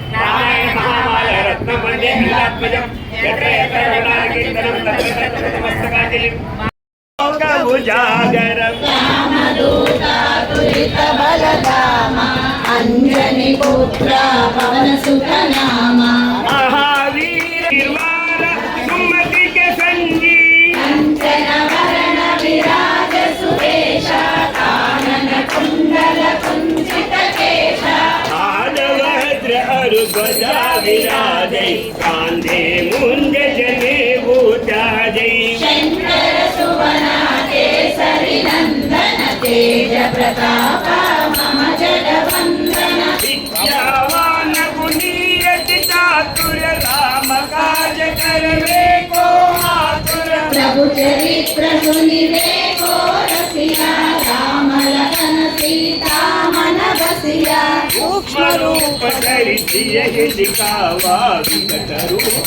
रामायण महामाल रत्न वंदे नीलात्मजं यत्र यत्र कीर्तनं तत्र तत्र मस्तकाजलिं भुजागरं रामदूतातुलित बलधामा अंजनी पुत्र पवन सुत नामा महावीर निर्वाण सुमति के संजी कंचन वरण विराज सुरेश कानन कुंडल कुंचित केश आदवज्र अरुध्वजा विराजै कांधे मुंज जने भूताजै शंकर सुवना केसरी नंदन तेज प्रताप मम जगवंदन विद्यावान गुणीयति चातुर राम काज करवे को आतुर प्रभु चरित्र सुनिवे को रसिया राम लखन सीता मन बसिया सूक्ष्म रूप धरि सिय दिखावा विकट रूप